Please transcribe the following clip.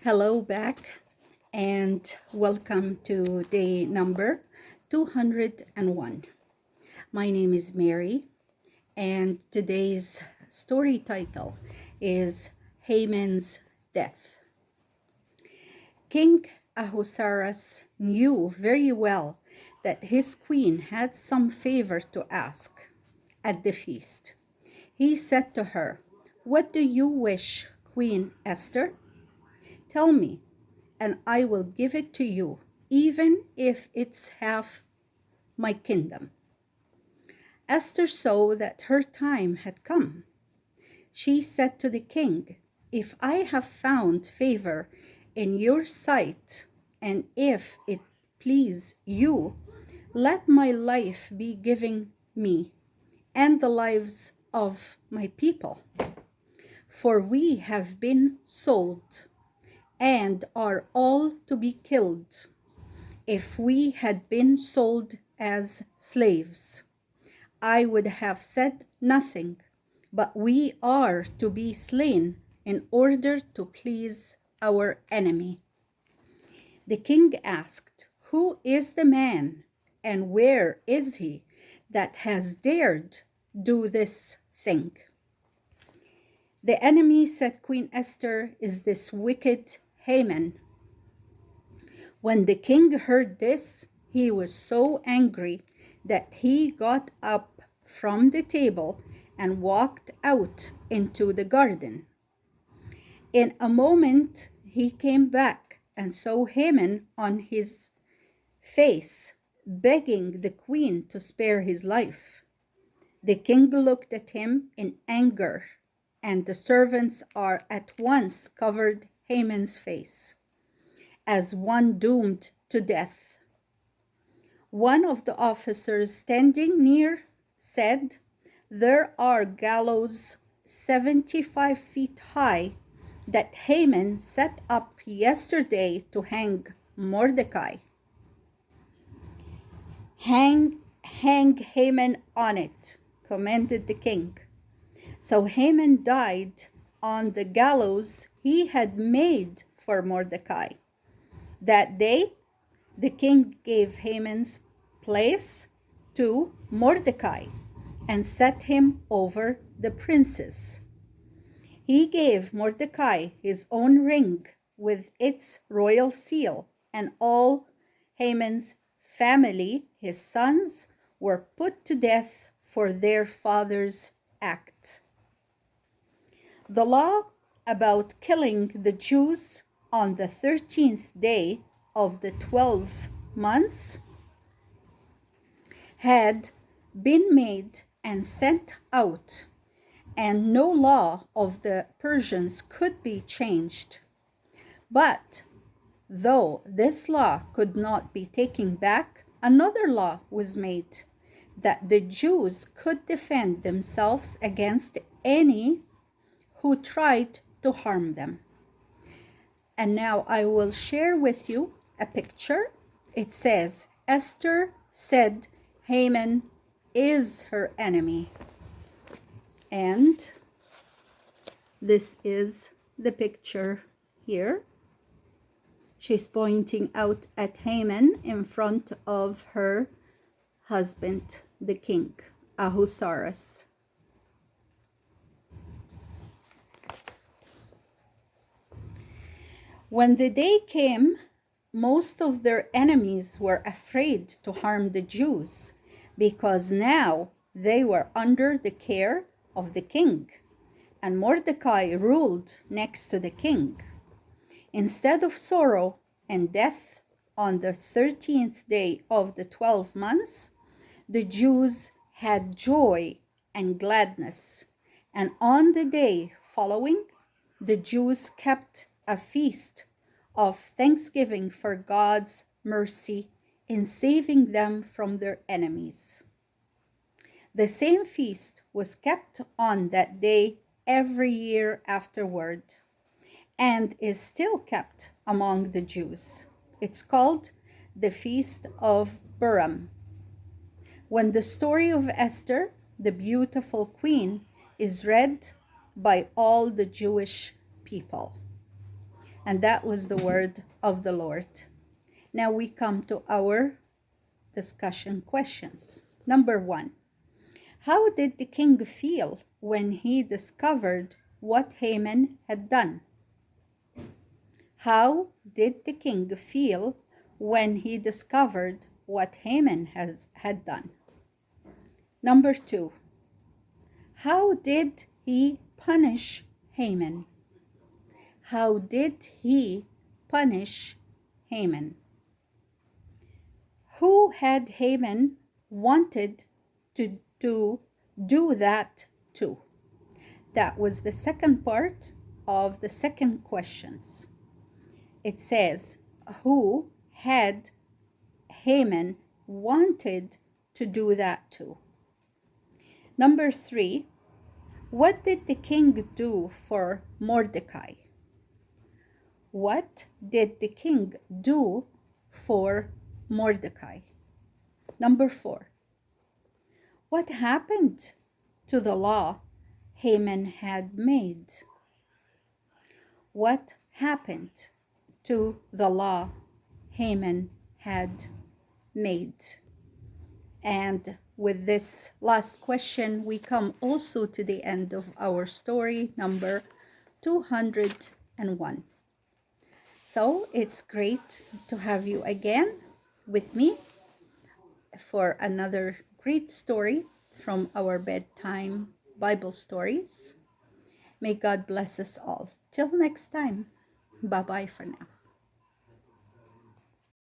Hello back and welcome to day number 201. My name is Mary and today's story title is Haman's Death. King Ahasuerus knew very well that his queen had some favor to ask at the feast. He said to her, "What do you wish, Queen Esther? Tell me, and I will give it to you, even if it's half my kingdom." Esther saw that her time had come. She said to the king, "If I have found favor in your sight, and if it please you, let my life be given me, and the lives of my people. For we have been sold and are all to be killed. If we had been sold as slaves, I would have said nothing, but we are to be slain in order to please our enemy." The king asked, "Who is the man, and where is he that has dared do this thing?" "The enemy," said Queen Esther, "is this wicked Haman." When the king heard this, he was so angry that he got up from the table and walked out into the garden. In a moment, he came back and saw Haman on his face, begging the queen to spare his life. The king looked at him in anger, and the servants are at once covered Haman's face, as one doomed to death. One of the officers standing near said, "There are gallows 75 feet high that Haman set up yesterday to hang Mordecai. Hang Haman on it," commanded the king. So Haman died on the gallows he had made for Mordecai. That day, the king gave Haman's place to Mordecai and set him over the princes. He gave Mordecai his own ring with its royal seal, and all Haman's family, his sons, were put to death for their father's act. The law about killing the Jews on the 13th day of the 12 months had been made and sent out, and no law of the Persians could be changed. But though this law could not be taken back, another law was made that the Jews could defend themselves against any who tried to harm them. And now I will share with you a picture. It says, "Esther said Haman is her enemy." And this is the picture here. She's pointing out at Haman in front of her husband, the king, Ahasuerus. When the day came, most of their enemies were afraid to harm the Jews, because now they were under the care of the king, and Mordecai ruled next to the king. Instead of sorrow and death on the 13th day of the 12 months, the Jews had joy and gladness. And on the day following, the Jews kept a feast of thanksgiving for God's mercy in saving them from their enemies. The same feast was kept on that day every year afterward, and is still kept among the Jews. It's called the Feast of Purim. When the story of Esther, the beautiful queen, is read by all the Jewish people. And that was the word of the Lord. Now we come to our discussion questions. Number 1. How did the king feel when he discovered what Haman had done? How did the king feel when he discovered what Haman had done? Number 2. How did he punish Haman? How did he punish Haman? Who had Haman wanted to do that to? That was the second part of the second questions. It says, who had Haman wanted to do that to? Number 3, what did the king do for Mordecai? What did the king do for Mordecai? Number 4, what happened to the law Haman had made? What happened to the law Haman had made? And with this last question, we come also to the end of our story number 201. So it's great to have you again with me for another great story from our bedtime Bible stories. May God bless us all. Till next time. Bye-bye for now.